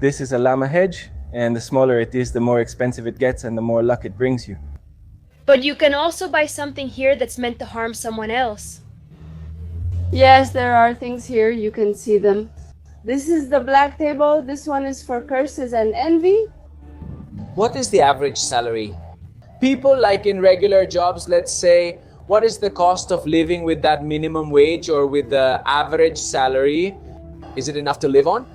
This is a llama hedge, and the smaller it is, the more expensive it gets and the more luck it brings you. But you can also buy something here that's meant to harm someone else. Yes, there are things here, you can see them. This is the black table, this one is for curses and envy. What is the average salary? People like in regular jobs, let's say, what is the cost of living with that minimum wage or with the average salary? Is it enough to live on?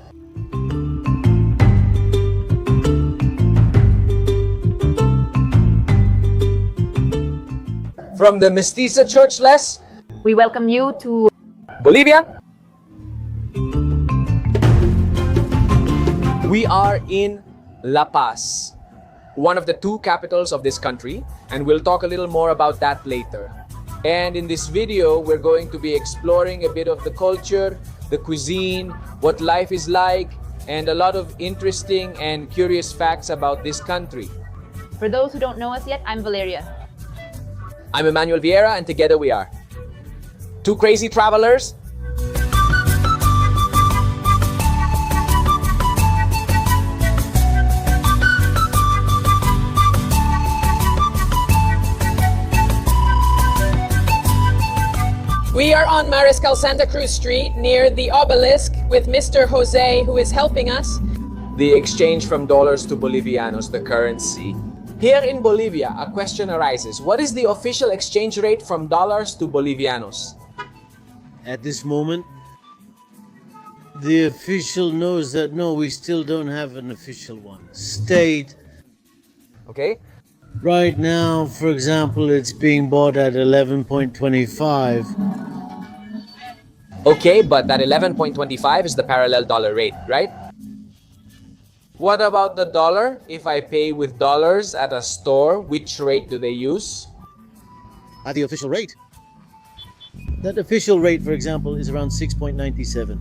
From the Mestiza Church, Les, We welcome you to Bolivia. We are in La Paz, one of the two capitals of this country, and we'll talk a little more about that later. And in this video, we're going to be exploring a bit of the culture, the cuisine, what life is like, and a lot of interesting and curious facts about this country. For those who don't know us yet, I'm Valeria. I'm Emmanuel Vieira, and together we are two crazy travelers. We are on Mariscal Santa Cruz Street near the obelisk with Mr. Jose, who is helping us. The exchange from dollars to Bolivianos, the currency. Here in Bolivia, a question arises. What is the official exchange rate from dollars to Bolivianos? At this moment, the official knows that no, we still don't have an official one. State. Okay? Right now, for example, it's being bought at 11.25. Okay, but that 11.25 is the parallel dollar rate, right? What about the dollar? If I pay with dollars at a store, which rate do they use? At the official rate. That official rate, for example, is around 6.97.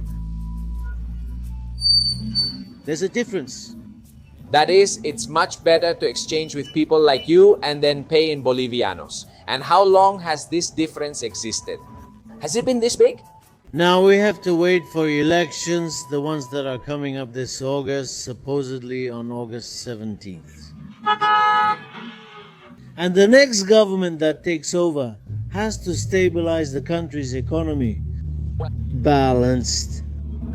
There's a difference. That is, it's much better to exchange with people like you and then pay in Bolivianos. And how long has this difference existed? Has it been this big? Now we have to wait for elections, the ones that are coming up this August, supposedly on August 17th. And the next government that takes over has to stabilize the country's economy. Balanced.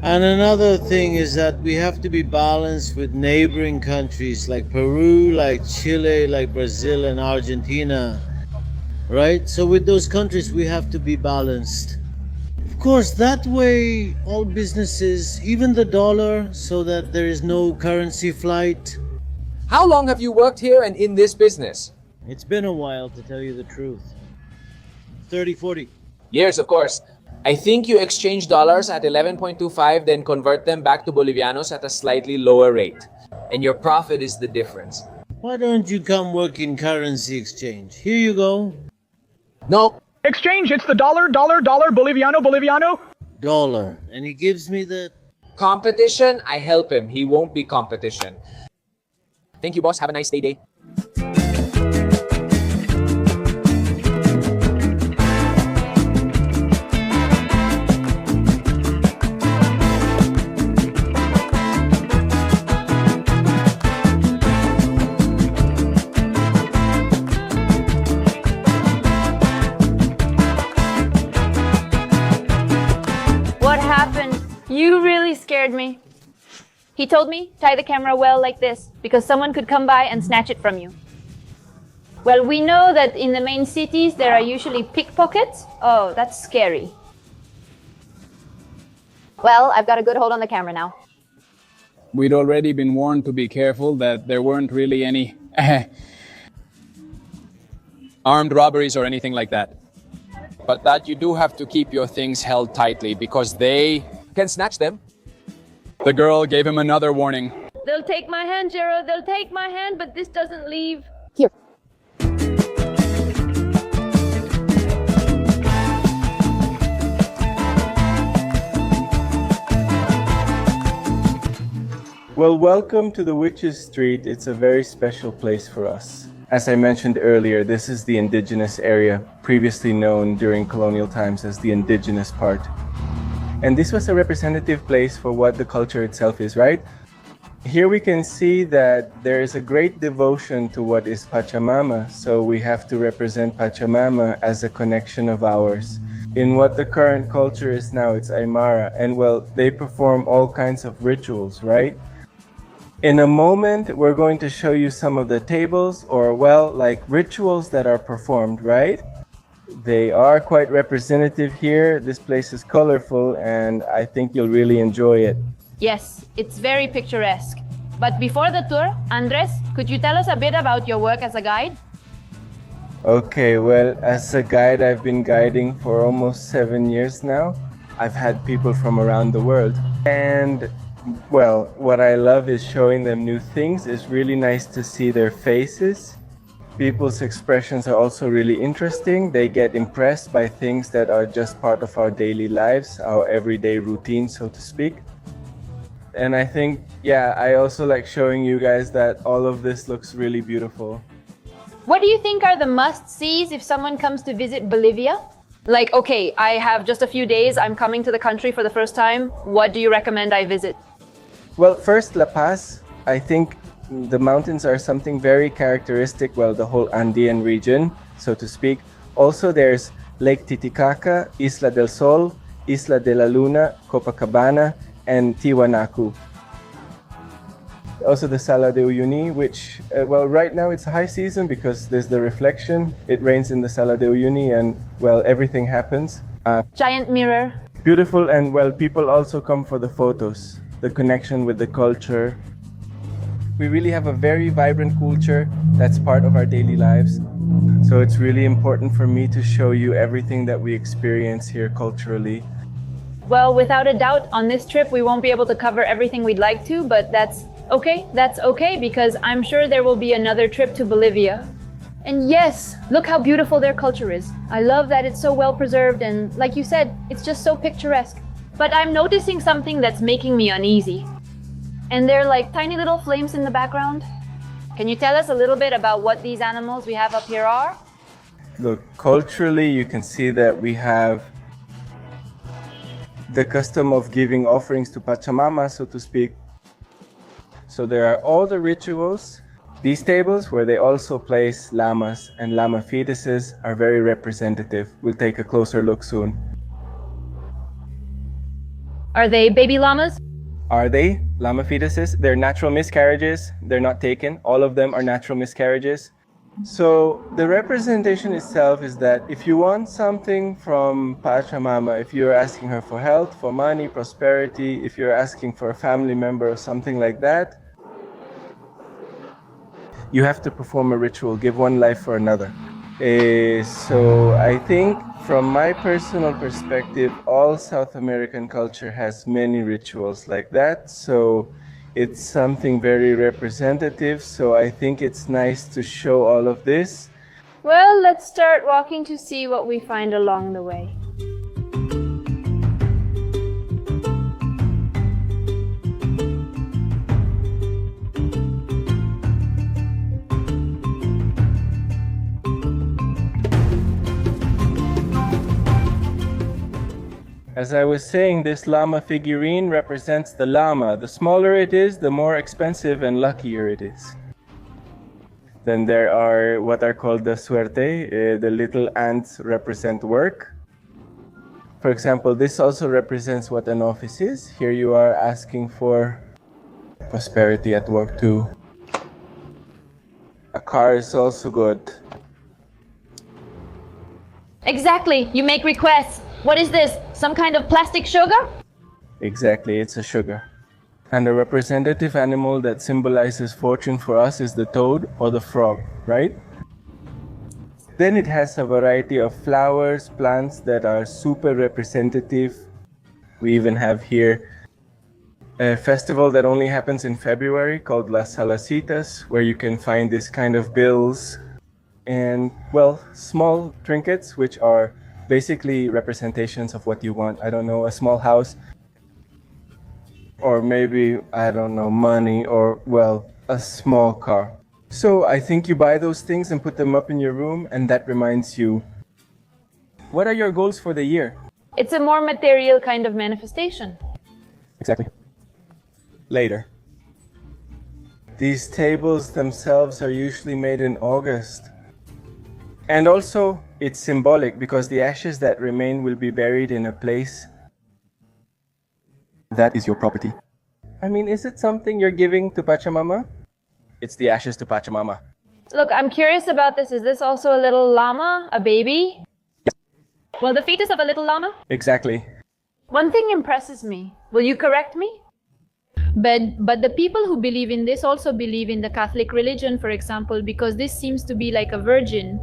And another thing is that we have to be balanced with neighboring countries like Peru, like Chile, like Brazil and Argentina. Right? So with those countries we have to be balanced. Of course, that way all businesses, even the dollar, so that there is no currency flight. How long have you worked here and in this business? It's been a while, to tell you the truth. 30, 40. Years, of course. I think you exchange dollars at 11.25, then convert them back to Bolivianos at a slightly lower rate. And your profit is the difference. Why don't you come work in currency exchange? Here you go. No. Exchange, it's the dollar, Boliviano. Dollar. And he gives me the... Competition, I help him. He won't be competition. Thank you, boss. Have a nice day. What happened? You really scared me. He told me, tie the camera well like this, because someone could come by and snatch it from you. Well, we know that in the main cities there are usually pickpockets. Oh, that's scary. Well, I've got a good hold on the camera now. We'd already been warned to be careful, that there weren't really any armed robberies or anything like that. But that you do have to keep your things held tightly because they can snatch them. The girl gave him another warning. They'll take my hand, Gerald. They'll take my hand, but this doesn't leave. Here. Well, welcome to the Witches Street. It's a very special place for us. As I mentioned earlier, this is the indigenous area, previously known during colonial times as the indigenous part. And this was a representative place for what the culture itself is, right? Here we can see that there is a great devotion to what is Pachamama, so we have to represent Pachamama as a connection of ours. In what the current culture is now, it's Aymara, and well, they perform all kinds of rituals, right? In a moment, we're going to show you some of the tables, or well, like rituals that are performed, right? They are quite representative here. This place is colorful, and I think you'll really enjoy it. Yes, it's very picturesque. But before the tour, Andres, could you tell us a bit about your work as a guide? Okay, well, as a guide, I've been guiding for almost 7 years now. I've had people from around the world. And, well, what I love is showing them new things. It's really nice to see their faces. People's expressions are also really interesting. They get impressed by things that are just part of our daily lives, our everyday routine, so to speak. And I think, yeah, I also like showing you guys that all of this looks really beautiful. What do you think are the must-sees if someone comes to visit Bolivia? Like, okay, I have just a few days, I'm coming to the country for the first time. What do you recommend I visit? Well, first, La Paz. I think the mountains are something very characteristic, well, the whole Andean region, so to speak. Also, there's Lake Titicaca, Isla del Sol, Isla de la Luna, Copacabana, and Tiwanaku. Also the Sala de Uyuni, which, well, right now it's high season because there's the reflection. It rains in the Sala de Uyuni and, well, everything happens. Giant mirror. Beautiful, and, well, people also come for the photos, the connection with the culture. We really have a very vibrant culture that's part of our daily lives. So it's really important for me to show you everything that we experience here culturally. Well, without a doubt, on this trip, we won't be able to cover everything we'd like to, but that's okay, because I'm sure there will be another trip to Bolivia. And yes, look how beautiful their culture is. I love that it's so well preserved and, like you said, it's just so picturesque. But I'm noticing something that's making me uneasy. And they're like tiny little flames in the background. Can you tell us a little bit about what these animals we have up here are? Look, culturally, you can see that we have the custom of giving offerings to Pachamama, so to speak. So there are all the rituals. These tables, where they also place llamas and llama fetuses, are very representative. We'll take a closer look soon. Are they baby llamas? Are they llama fetuses? They're natural miscarriages. They're not taken. All of them are natural miscarriages. So the representation itself is that if you want something from Pachamama, if you're asking her for health, for money, prosperity, if you're asking for a family member or something like that, you have to perform a ritual, give one life for another. So I think from my personal perspective, all South American culture has many rituals like that. So it's something very representative. So I think it's nice to show all of this. Well, let's start walking to see what we find along the way. As I was saying, this llama figurine represents the llama. The smaller it is, the more expensive and luckier it is. Then there are what are called the suerte. The little ants represent work. For example, this also represents what an office is. Here you are asking for prosperity at work too. A car is also good. Exactly, you make requests. What is this? Some kind of plastic sugar? Exactly, it's a sugar. And a representative animal that symbolizes fortune for us is the toad or the frog, right? Then it has a variety of flowers, plants that are super representative. We even have here a festival that only happens in February called Las Salacitas, where you can find this kind of bills and, well, small trinkets, which are basically representations of what you want. I don't know, a small house, or maybe, I don't know, money, or, well, a small car. So I think you buy those things and put them up in your room, and that reminds you, what are your goals for the year? It's a more material kind of manifestation. Exactly. Later. These tables themselves are usually made in August. And also, it's symbolic because the ashes that remain will be buried in a place That is your property. I mean, is it something you're giving to Pachamama? It's the ashes to Pachamama. Look, I'm curious about this. Is this also a little llama, a baby? Well, the fetus of a little llama? Exactly. One thing impresses me. Will you correct me? But the people who believe in this also believe in the Catholic religion, for example, because this seems to be like a virgin.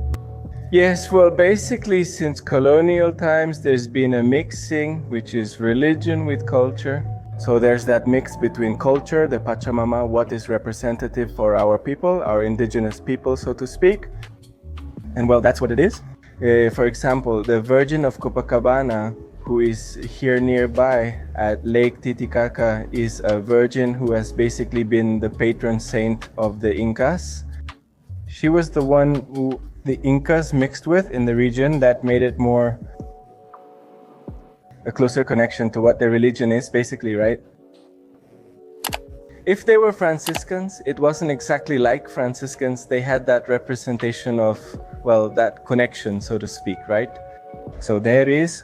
Yes, well, basically, since colonial times, there's been a mixing, which is religion with culture. So there's that mix between culture, the Pachamama, what is representative for our people, our indigenous people, so to speak. And well, that's what it is. For example, the Virgin of Copacabana, who is here nearby at Lake Titicaca, is a virgin who has basically been the patron saint of the Incas. She was the one who the Incas mixed with in the region that made it more a closer connection to what their religion is, basically, right? If they were Franciscans, it wasn't exactly like Franciscans. They had that representation of, well, that connection, so to speak, right? So there is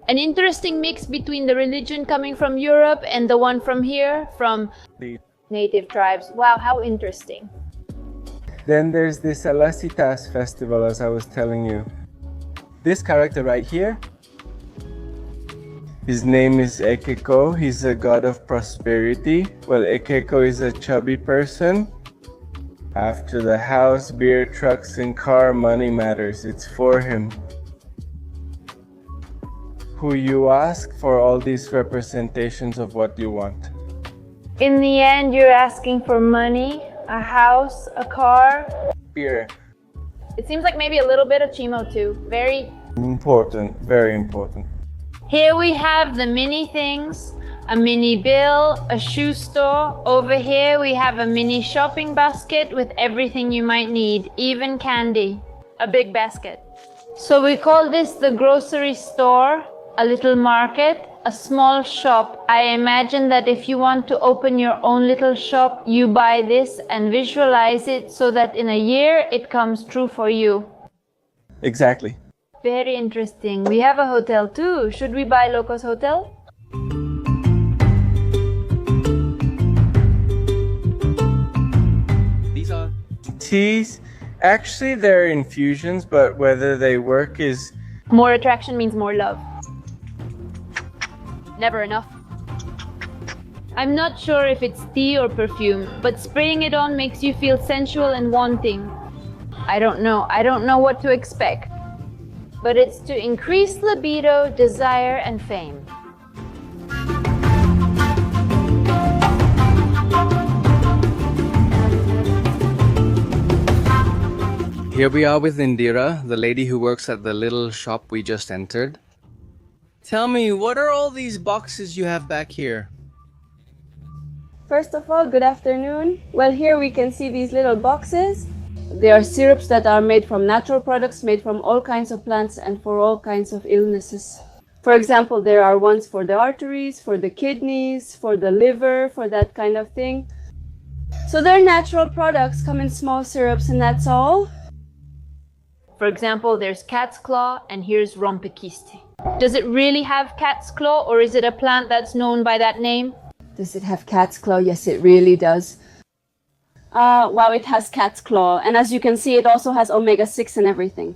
An interesting mix between the religion coming from Europe and the one from here, from the native tribes. Wow, how interesting. Then there's this Alasitas festival, as I was telling you. This character right here, his name is Ekeko. He's a god of prosperity. Well, Ekeko is a chubby person. After the house, beer, trucks, and car, money matters. It's for him. Who you ask for all these representations of what you want. In the end, you're asking for money, a house, a car. Beer. It seems like maybe a little bit of chimo too. Very Important, very important. Here we have the mini things, a mini bill, a shoe store. Over here we have a mini shopping basket with everything you might need, even candy. A big basket. So we call this the grocery store, a little market, a small shop. I imagine that if you want to open your own little shop, you buy this and visualize it so that in a year it comes true for you. Exactly. Very interesting. We have a hotel too. Should we buy Loco's hotel? These are Teas, actually they're infusions, but whether they work is More attraction means more love. Never enough. I'm not sure if it's tea or perfume, but spraying it on makes you feel sensual and wanting. I don't know what to expect. But it's to increase libido, desire, and fame. Here we are with Indira, the lady who works at the little shop we just entered. Tell me, what are all these boxes you have back here? First of all, good afternoon. Well, here we can see these little boxes. They are syrups that are made from natural products, made from all kinds of plants and for all kinds of illnesses. For example, there are ones for the arteries, for the kidneys, for the liver, for that kind of thing. So they're natural products, come in small syrups, and that's all. For example, there's cat's claw and here's rompequiste. Does it really have cat's claw or is it a plant that's known by that name? Does it have cat's claw? Yes, it really does. Wow, it has cat's claw. And as you can see, it also has omega-6 and everything.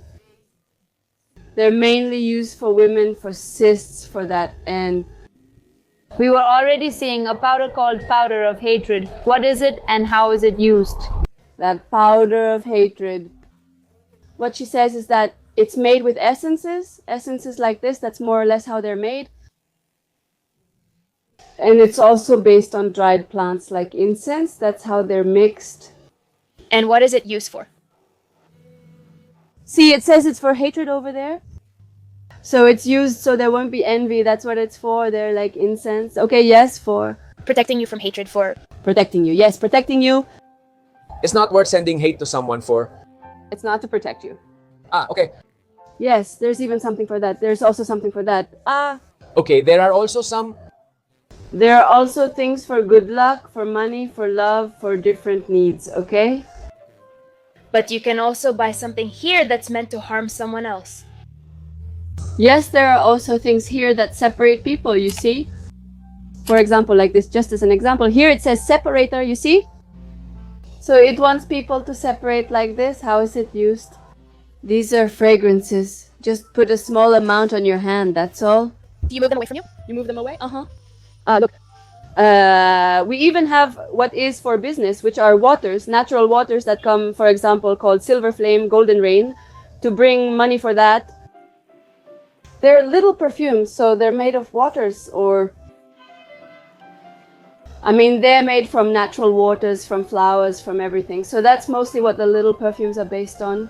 They're mainly used for women, for cysts, for that. And We were already seeing a powder called powder of hatred. What is it and how is it used? that powder of hatred, what she says is that it's made with essences like this. That's more or less how they're made. And it's also based on dried plants like incense. That's how they're mixed. And what is it used for? See, it says it's for hatred over there. So it's used so there won't be envy. That's what it's for. They're like incense. Okay, yes, for Protecting you from hatred for... protecting you. Yes, protecting you. It's not worth sending hate to someone for. It's not to protect you. Okay. Yes, there's even something for that. There's also something for that. Okay, there are also some. There are also things for good luck, for money, for love, for different needs, okay? But you can also buy something here that's meant to harm someone else. Yes, there are also things here that separate people, you see? For example, like this, just as an example, here it says separator, you see? So it wants people to separate like this. How is it used? These are fragrances. Just put a small amount on your hand, that's all. Do you move them away from you? You move them away? Uh-huh. Look. We even have what is for business, which are waters, natural waters that come, for example, called silver flame, golden rain, to bring money for that. They're little perfumes, so they're made of waters, or I mean, they're made from natural waters, from flowers, from everything. So that's mostly what the little perfumes are based on.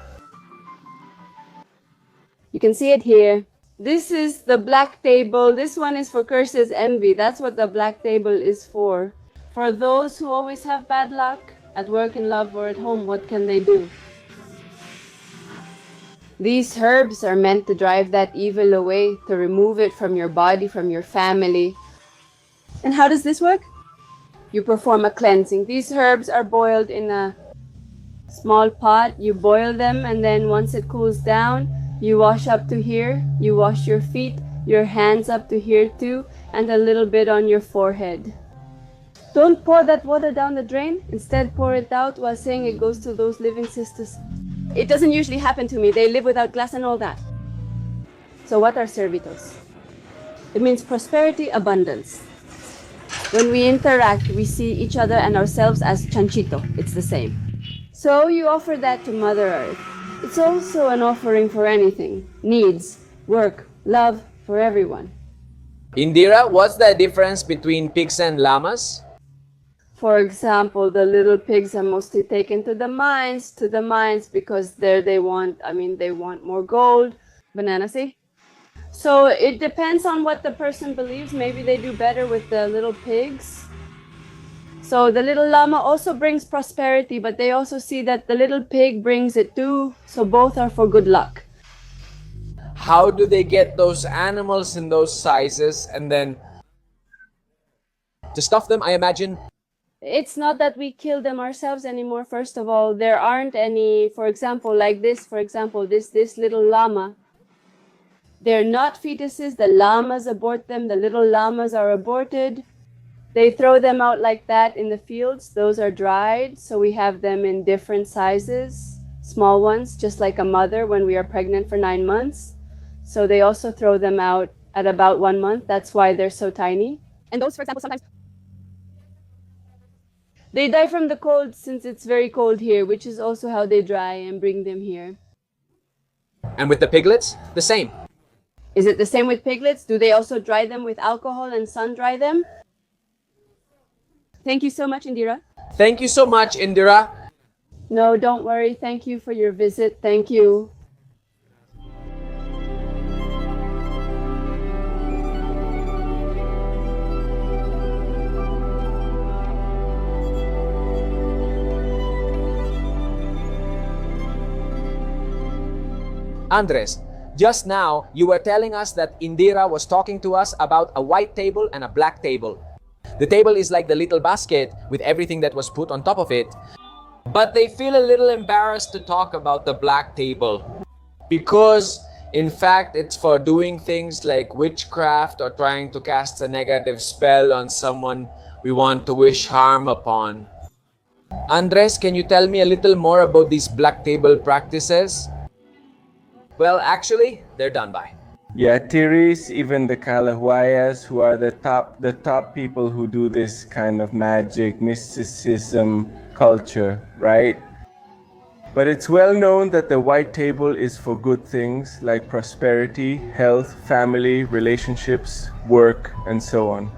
You can see it here. This is the black table. This one is for curses, envy. That's what the black table is for. For those who always have bad luck, at work, in love, or at home, what can they do? These herbs are meant to drive that evil away, to remove it from your body, from your family. And how does this work? You perform a cleansing. These herbs are boiled in a small pot. You boil them, and then once it cools down, you wash up to here. You wash your feet, your hands up to here too, and a little bit on your forehead. Don't pour that water down the drain. Instead, pour it out while saying it goes to those living sisters. It doesn't usually happen to me. They live without glass and all that. So what are servitos? It means prosperity, abundance. When we interact, we see each other and ourselves as chanchito. It's the same. So you offer that to Mother Earth. It's also an offering for anything. Needs, work, love, for everyone. Indira, what's the difference between pigs and llamas? For example, the little pigs are mostly taken to the mines because there they want more gold. Banana, see? So it depends on what the person believes. Maybe they do better with the little pigs. So the little llama also brings prosperity, but they also see that the little pig brings it too. So both are for good luck. How do they get those animals in those sizes and then to stuff them, I imagine? It's not that we kill them ourselves anymore. First of all, there aren't any, for example, like this, this little llama. They're not fetuses. The llamas abort them. The little llamas are aborted. They throw them out like that in the fields. Those are dried. So we have them in different sizes, small ones, just like a mother when we are pregnant for 9 months. So they also throw them out at about 1 month. That's why they're so tiny. And those, for example, sometimes they die from the cold since it's very cold here, which is also how they dry and bring them here. And with the piglets, the same. Is it the same with piglets? Do they also dry them with alcohol and sun dry them? Thank you so much, Indira. Thank you so much, Indira. No, don't worry. Thank you for your visit. Thank you. Andres, just now you were telling us that Indira was talking to us about a white table and a black table. The table is like the little basket with everything that was put on top of it. But they feel a little embarrassed to talk about the black table because, in fact, it's for doing things like witchcraft or trying to cast a negative spell on someone we want to wish harm upon. Andres, can you tell me a little more about these black table practices? Well, actually, they're done by. Yeah, Tiris, even the Kalahuayas, who are the top people who do this kind of magic, mysticism culture, right? But it's well known that the white table is for good things like prosperity, health, family, relationships, work, and so on.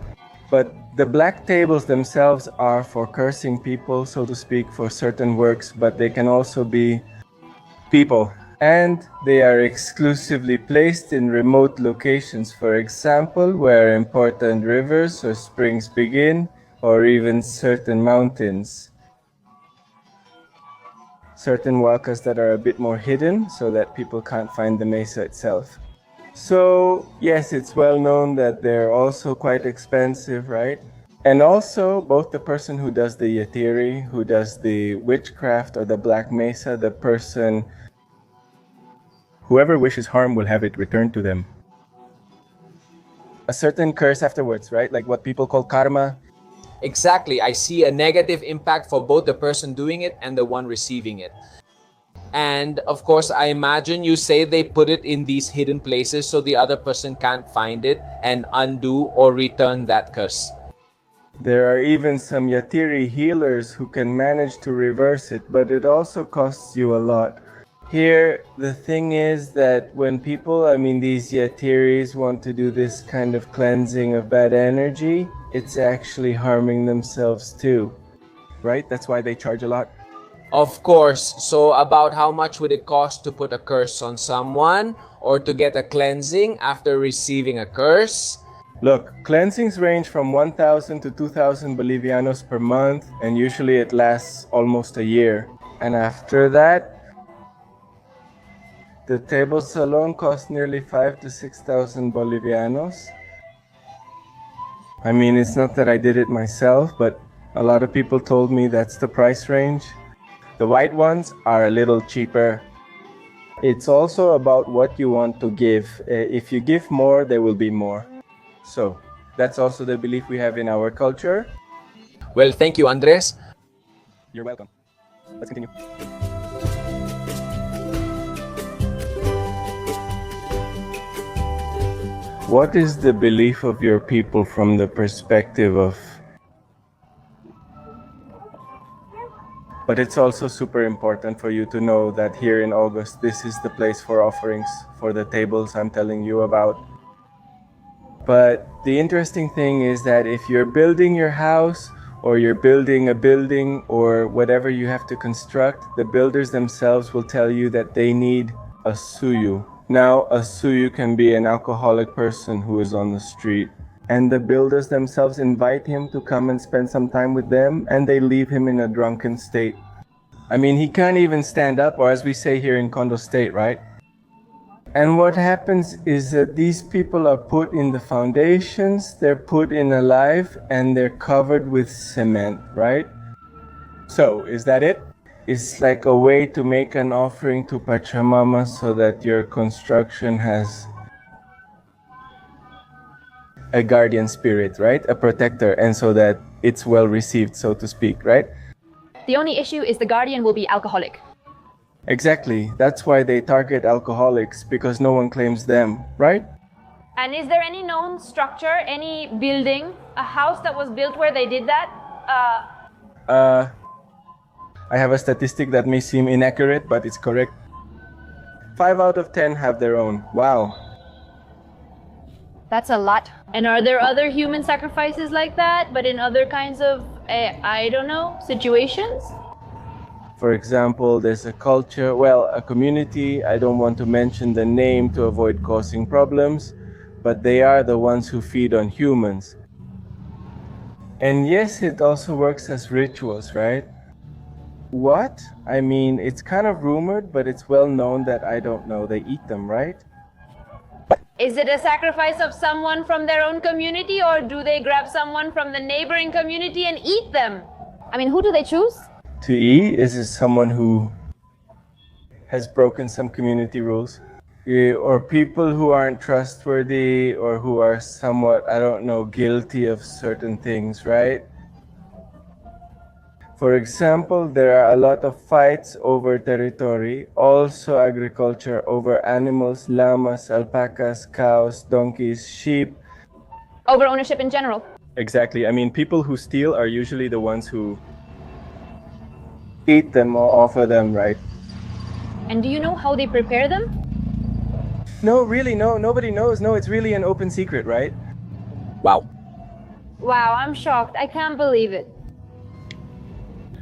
But the black tables themselves are for cursing people, so to speak, for certain works, but they can also be people. And they are exclusively placed in remote locations, for example, where important rivers or springs begin, or even certain mountains. Certain wakas that are a bit more hidden so that people can't find the mesa itself. So, yes, it's well known that they're also quite expensive, right? And also, both the person who does the yatiri, who does the witchcraft or the black mesa, the person, whoever wishes harm will have it returned to them. A certain curse afterwards, right? Like what people call karma. Exactly, I see a negative impact for both the person doing it and the one receiving it. And of course, I imagine you say they put it in these hidden places so the other person can't find it and undo or return that curse. There are even some yatiri healers who can manage to reverse it, but it also costs you a lot. Here, the thing is that when people, these yatiris want to do this kind of cleansing of bad energy, it's actually harming themselves too, right? That's why they charge a lot. Of course, so about how much would it cost to put a curse on someone or to get a cleansing after receiving a curse? Look, cleansings range from 1,000 to 2,000 Bolivianos per month, and usually it lasts almost a year. And after that, the tables alone cost nearly 5,000 to 6,000 Bolivianos. It's not that I did it myself, but a lot of people told me that's the price range. The white ones are a little cheaper. It's also about what you want to give. If you give more, there will be more. So, that's also the belief we have in our culture. Well, thank you, Andres. You're welcome. Let's continue. What is the belief of your people from the perspective of... But it's also super important for you to know that here in August, this is the place for offerings, for the tables I'm telling you about. But the interesting thing is that if you're building your house or you're building a building or whatever you have to construct, the builders themselves will tell you that they need a suyu. Now, a suyu can be an alcoholic person who is on the street. And the builders themselves invite him to come and spend some time with them, and they leave him in a drunken state. He can't even stand up, or as we say here in Kondo State, right? And what happens is that these people are put in the foundations, they're put in alive, and they're covered with cement, right? So, is that it? It's like a way to make an offering to Pachamama so that your construction has a guardian spirit, right? A protector, and so that it's well received, so to speak, right? The only issue is the guardian will be alcoholic. Exactly. That's why they target alcoholics, because no one claims them, right? And is there any known structure, any building, a house that was built where they did that? I have a statistic that may seem inaccurate, but it's correct. 5 out of 10 have their own. Wow. That's a lot. And are there other human sacrifices like that, but in other kinds of, situations? For example, there's a culture, a community, I don't want to mention the name to avoid causing problems, but they are the ones who feed on humans. And yes, it also works as rituals, right? What? It's kind of rumored, but it's well known that I don't know. They eat them, right? Is it a sacrifice of someone from their own community, or do they grab someone from the neighboring community and eat them? Who do they choose? To eat is someone who has broken some community rules, or people who aren't trustworthy, or who are somewhat, guilty of certain things, right? For example, there are a lot of fights over territory, also agriculture over animals, llamas, alpacas, cows, donkeys, sheep. Over ownership in general. Exactly. People who steal are usually the ones who eat them or offer them, right? And do you know how they prepare them? No, really, no. Nobody knows. No, it's really an open secret, right? Wow. Wow, I'm shocked. I can't believe it.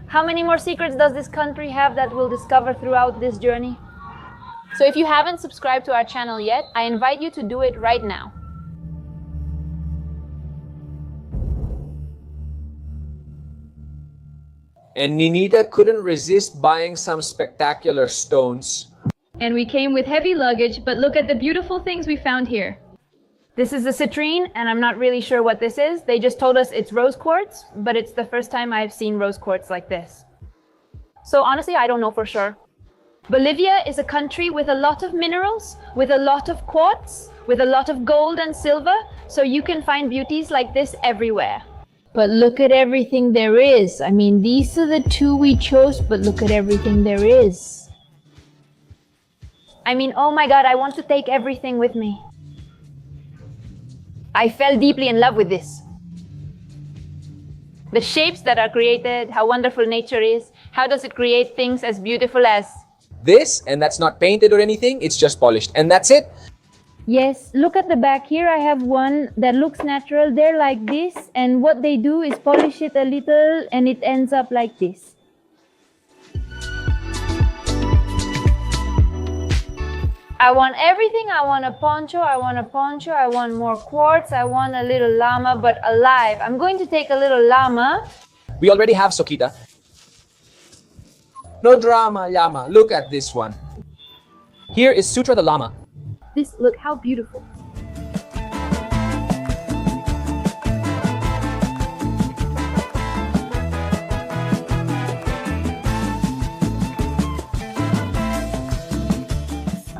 How many more secrets does this country have that we'll discover throughout this journey? So if you haven't subscribed to our channel yet, I invite you to do it right now. And Ninita couldn't resist buying some spectacular stones. And we came with heavy luggage, but look at the beautiful things we found here. This is a citrine, and I'm not really sure what this is. They just told us it's rose quartz, but it's the first time I've seen rose quartz like this. So honestly, I don't know for sure. Bolivia is a country with a lot of minerals, with a lot of quartz, with a lot of gold and silver, so you can find beauties like this everywhere. But look at everything there is. I mean, these are the two we chose, but look at everything there is. I mean, oh my God, I want to take everything with me. I fell deeply in love with this. The shapes that are created, how wonderful nature is, how does it create things as beautiful as This, and that's not painted or anything, it's just polished. And that's it. Yes, look at the back here. I have one that looks natural. They're like this, and what they do is polish it a little, and it ends up like this. I want everything. I want a poncho. I want a poncho. I want more quartz. I want a little llama, but alive. I'm going to take a little llama. We already have Sokita. No drama, llama. Look at this one. Here is Sutra the llama. This, look how beautiful.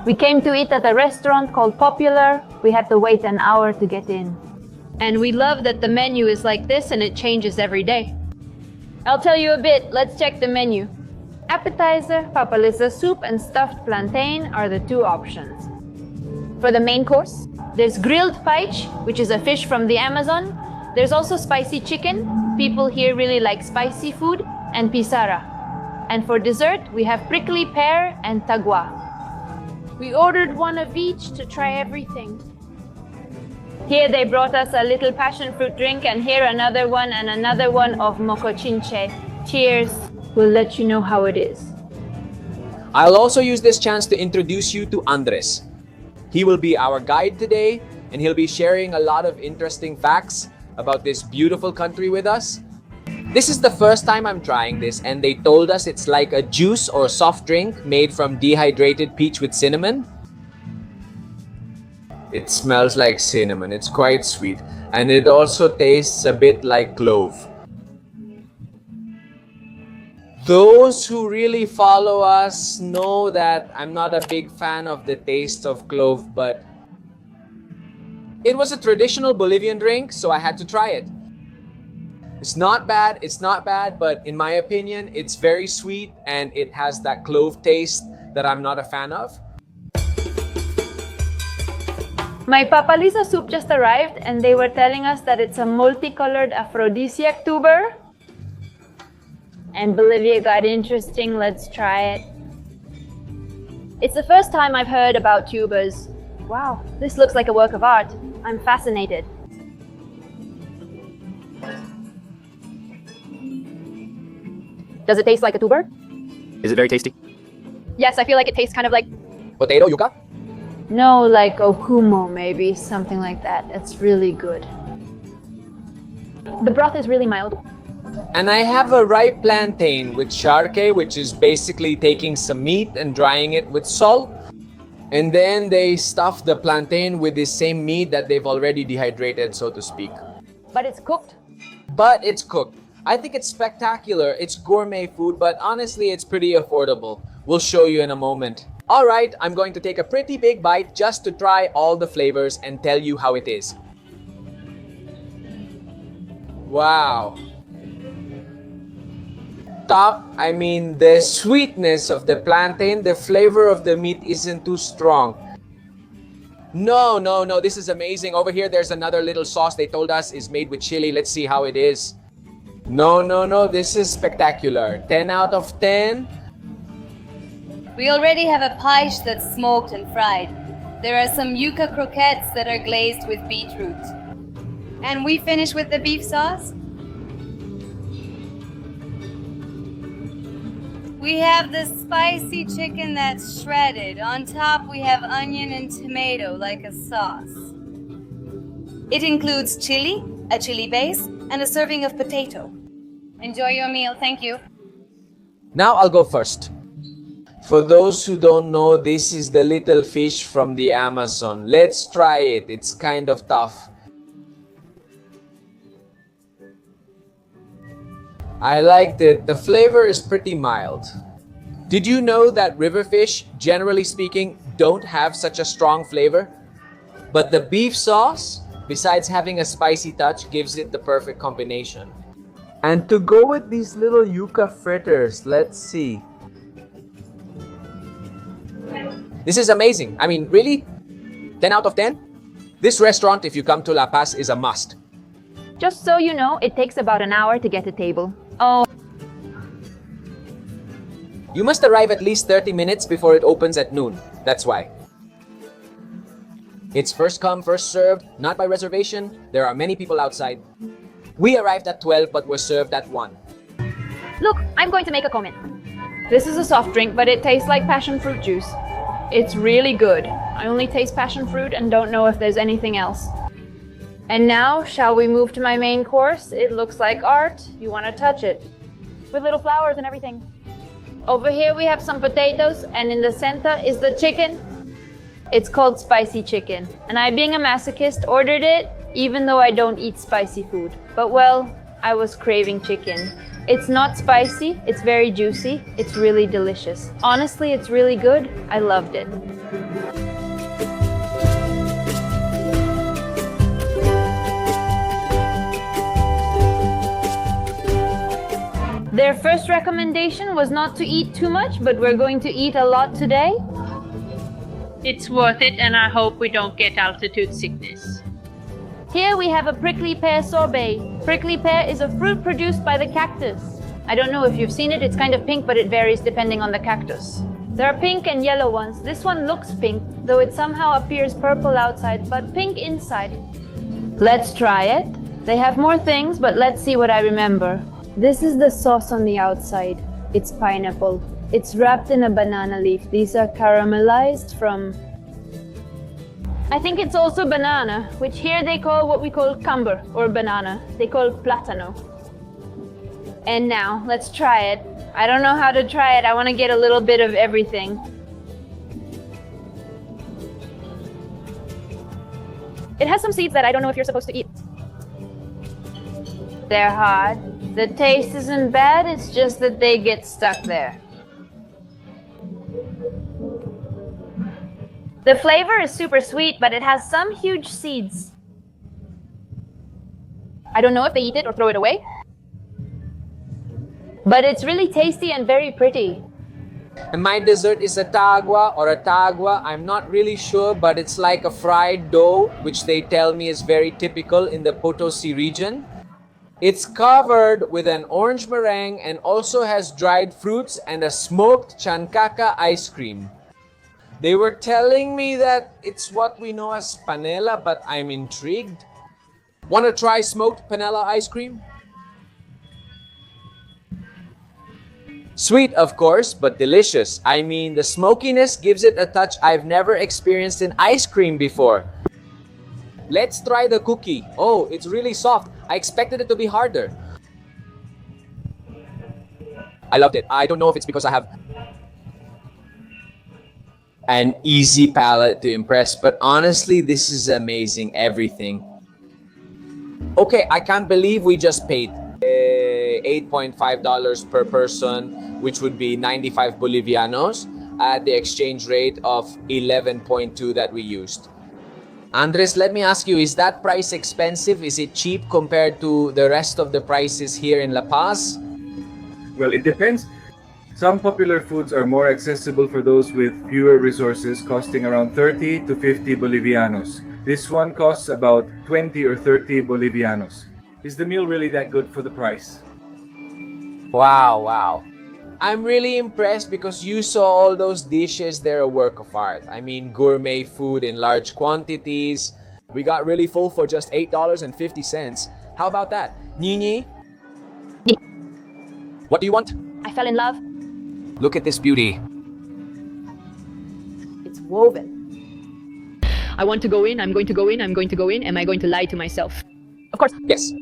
We came to eat at a restaurant called Popular. We had to wait an hour to get in. And we love that the menu is like this and it changes every day. I'll tell you a bit. Let's check the menu. Appetizer, papalisa soup, and stuffed plantain are the two options. For the main course, there's grilled paiche, which is a fish from the Amazon. There's also spicy chicken. People here really like spicy food, and pisara. And for dessert, we have prickly pear and tagua. We ordered one of each to try everything. Here they brought us a little passion fruit drink, and here another one and another one of mocochinche. Cheers. We'll let you know how it is. I'll also use this chance to introduce you to Andres. He will be our guide today, and he'll be sharing a lot of interesting facts about this beautiful country with us. This is the first time I'm trying this, and they told us it's like a juice or soft drink made from dehydrated peach with cinnamon. It smells like cinnamon. It's quite sweet, and it also tastes a bit like clove. Those who really follow us know that I'm not a big fan of the taste of clove, but it was a traditional Bolivian drink, so I had to try it. It's not bad, but in my opinion, it's very sweet and it has that clove taste that I'm not a fan of. My papalisa soup just arrived, and they were telling us that it's a multicolored aphrodisiac tuber. And Bolivia got interesting. Let's try it. It's the first time I've heard about tubers. Wow, this looks like a work of art. I'm fascinated. Does it taste like a tuber? Is it very tasty? Yes, I feel like it tastes kind of like... Potato, yuca? No, like okumo maybe, something like that. It's really good. The broth is really mild. And I have a ripe plantain with charque, which is basically taking some meat and drying it with salt. And then they stuff the plantain with the same meat that they've already dehydrated, so to speak. But it's cooked. But it's cooked. I think it's spectacular. It's gourmet food, but honestly, it's pretty affordable. We'll show you in a moment. All right, I'm going to take a pretty big bite just to try all the flavors and tell you how it is. Wow. I mean, the sweetness of the plantain, the flavor of the meat isn't too strong. No, this is amazing. Over here, there's another little sauce they told us is made with chili. Let's see how it is. No, this is spectacular. 10 out of 10. We already have a paiche that's smoked and fried. There are some yuca croquettes that are glazed with beetroot. And we finish with the beef sauce. We have the spicy chicken that's shredded. On top, we have onion and tomato like a sauce. It includes chili, a chili base, and a serving of potato. Enjoy your meal, thank you. Now I'll go first. For those who don't know, this is the little fish from the Amazon. Let's try it. It's kind of tough. I liked it. The flavor is pretty mild. Did you know that river fish, generally speaking, don't have such a strong flavor? But the beef sauce, besides having a spicy touch, gives it the perfect combination. And to go with these little yuca fritters, let's see. This is amazing. I mean, really? 10 out of 10? This restaurant, if you come to La Paz, is a must. Just so you know, it takes about an hour to get a table. Oh. You must arrive at least 30 minutes before it opens at noon. That's why. It's first come, first served, not by reservation. There are many people outside. We arrived at 12 but were served at 1. Look, I'm going to make a comment. This is a soft drink, but it tastes like passion fruit juice. It's really good. I only taste passion fruit and don't know if there's anything else. And now, shall we move to my main course? It looks like art. You want to touch it. With little flowers and everything. Over here we have some potatoes, and in the center is the chicken. It's called spicy chicken. And I, being a masochist, ordered it, even though I don't eat spicy food. But well, I was craving chicken. It's not spicy, it's very juicy, it's really delicious. Honestly, it's really good. I loved it. Their first recommendation was not to eat too much, but we're going to eat a lot today. It's worth it, and I hope we don't get altitude sickness. Here we have a prickly pear sorbet. Prickly pear is a fruit produced by the cactus. I don't know if you've seen it, it's kind of pink, but it varies depending on the cactus. There are pink and yellow ones. This one looks pink, though it somehow appears purple outside, but pink inside. Let's try it. They have more things, but let's see what I remember. This is the sauce on the outside. It's pineapple. It's wrapped in a banana leaf. These are caramelized from... I think it's also banana, which here they call what we call camber, or banana. They call plátano. And now, let's try it. I don't know how to try it. I want to get a little bit of everything. It has some seeds that I don't know if you're supposed to eat. They're hard. The taste isn't bad, it's just that they get stuck there. The flavor is super sweet, but it has some huge seeds. I don't know if they eat it or throw it away. But it's really tasty and very pretty. And my dessert is a tagua or a tagua. I'm not really sure, but it's like a fried dough, which they tell me is very typical in the Potosi region. It's covered with an orange meringue and also has dried fruits and a smoked chancaca ice cream. They were telling me that it's what we know as panela, but I'm intrigued. Want to try smoked panela ice cream? Sweet, of course, but delicious. I mean, the smokiness gives it a touch I've never experienced in ice cream before. Let's try the cookie. Oh, it's really soft. I expected it to be harder. I loved it. I don't know if it's because I have an easy palate to impress, but honestly, this is amazing. Everything. Okay, I can't believe we just paid $8.5 per person, which would be 95 Bolivianos at the exchange rate of 11.2 that we used. Andres, let me ask you, is that price expensive? Is it cheap compared to the rest of the prices here in La Paz? Well, it depends. Some popular foods are more accessible for those with fewer resources, costing around 30 to 50 Bolivianos. This one costs about 20 or 30 Bolivianos. Is the meal really that good for the price? Wow. I'm really impressed because you saw all those dishes. They're a work of art. I mean, gourmet food in large quantities. We got really full for just $8.50. How about that? Nini? What do you want? I fell in love. Look at this beauty. It's woven. I want to go in, I'm going to go in, I'm going to go in. Am I going to lie to myself? Of course. Yes.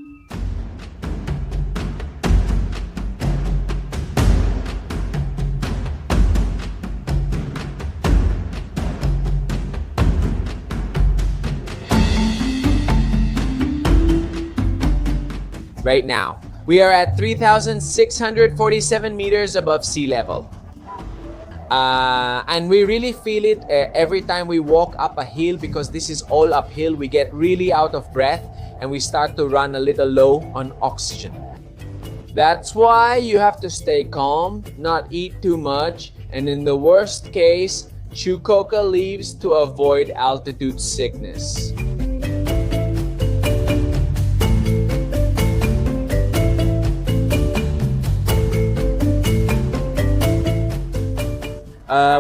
right now. We are at 3,647 meters above sea level. And we really feel it every time we walk up a hill, because this is all uphill. We get really out of breath and we start to run a little low on oxygen. That's why you have to stay calm, not eat too much, and in the worst case, chew coca leaves to avoid altitude sickness.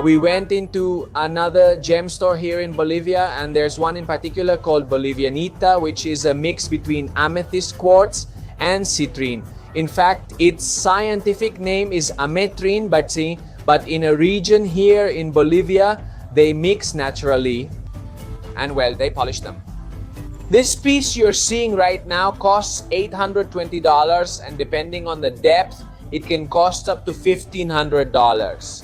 We went into another gem store here in Bolivia, and there's one in particular called Bolivianita, which is a mix between amethyst quartz and citrine. In fact, its scientific name is ametrine, but in a region here in Bolivia, they mix naturally, and well, they polish them. This piece you're seeing right now costs $820, and depending on the depth, it can cost up to $1,500.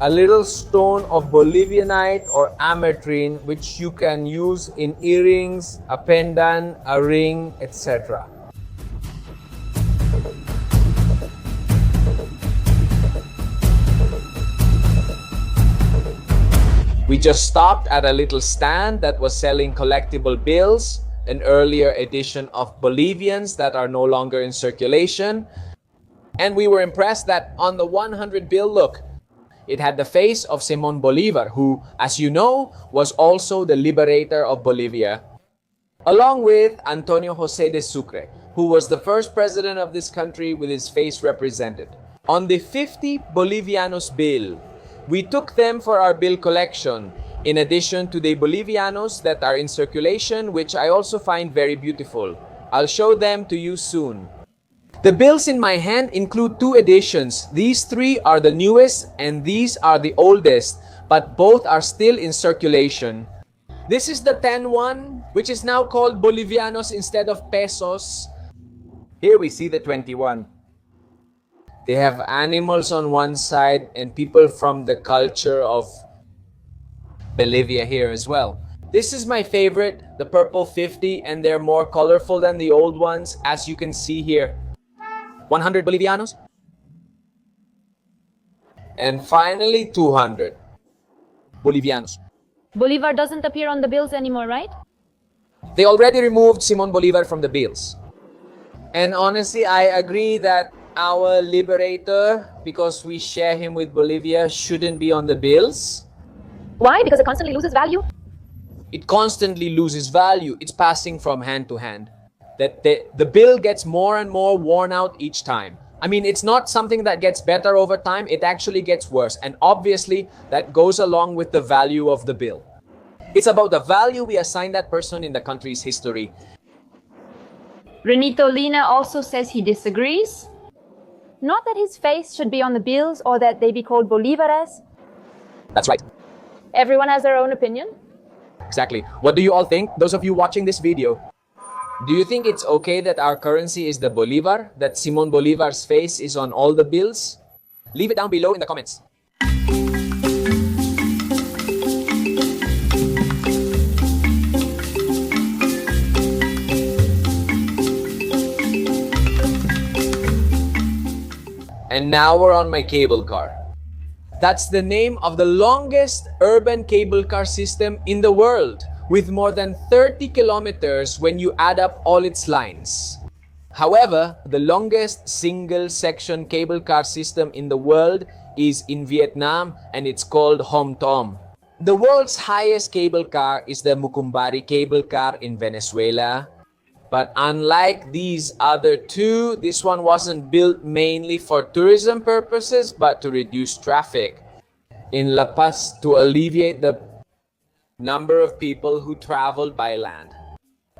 A little stone of Bolivianite or ametrine, which you can use in earrings, a pendant, a ring, etc. We just stopped at a little stand that was selling collectible bills, an earlier edition of Bolivians that are no longer in circulation. And we were impressed that on the 100 bill, look, it had the face of Simón Bolívar, who, as you know, was also the liberator of Bolivia, along with Antonio José de Sucre, who was the first president of this country with his face represented. On the 50 Bolivianos bill, we took them for our bill collection, in addition to the Bolivianos that are in circulation, which I also find very beautiful. I'll show them to you soon. The bills in my hand include two editions. These three are the newest and these are the oldest, but both are still in circulation. This is the 10 one, which is now called Bolivianos instead of pesos. Here we see the 21. They have animals on one side and people from the culture of Bolivia here as well. This is my favorite, the purple 50, and they're more colorful than the old ones, as you can see here. 100 Bolivianos. And finally, 200 Bolivianos. Bolivar doesn't appear on the bills anymore, right? They already removed Simón Bolívar from the bills. And honestly, I agree that our liberator, because we share him with Bolivia, shouldn't be on the bills. Why? Because it constantly loses value? It constantly loses value. It's passing from hand to hand. That the bill gets more and more worn out each time. I mean, it's not something that gets better over time, it actually gets worse. And obviously, that goes along with the value of the bill. It's about the value we assign that person in the country's history. Renito Lina also says he disagrees. Not that his face should be on the bills or that they be called Bolívares. That's right. Everyone has their own opinion. Exactly. What do you all think, those of you watching this video? Do you think it's okay that our currency is the Bolívar, that Simón Bolívar's face is on all the bills? Leave it down below in the comments. And now we're on my cable car. That's the name of the longest urban cable car system in the world, with more than 30 kilometers when you add up all its lines. However, the longest single-section cable car system in the world is in Vietnam, and it's called Hom Tom. The world's highest cable car is the Mucumbari cable car in Venezuela. But unlike these other two, this one wasn't built mainly for tourism purposes, but to reduce traffic in La Paz to alleviate the number of people who traveled by land.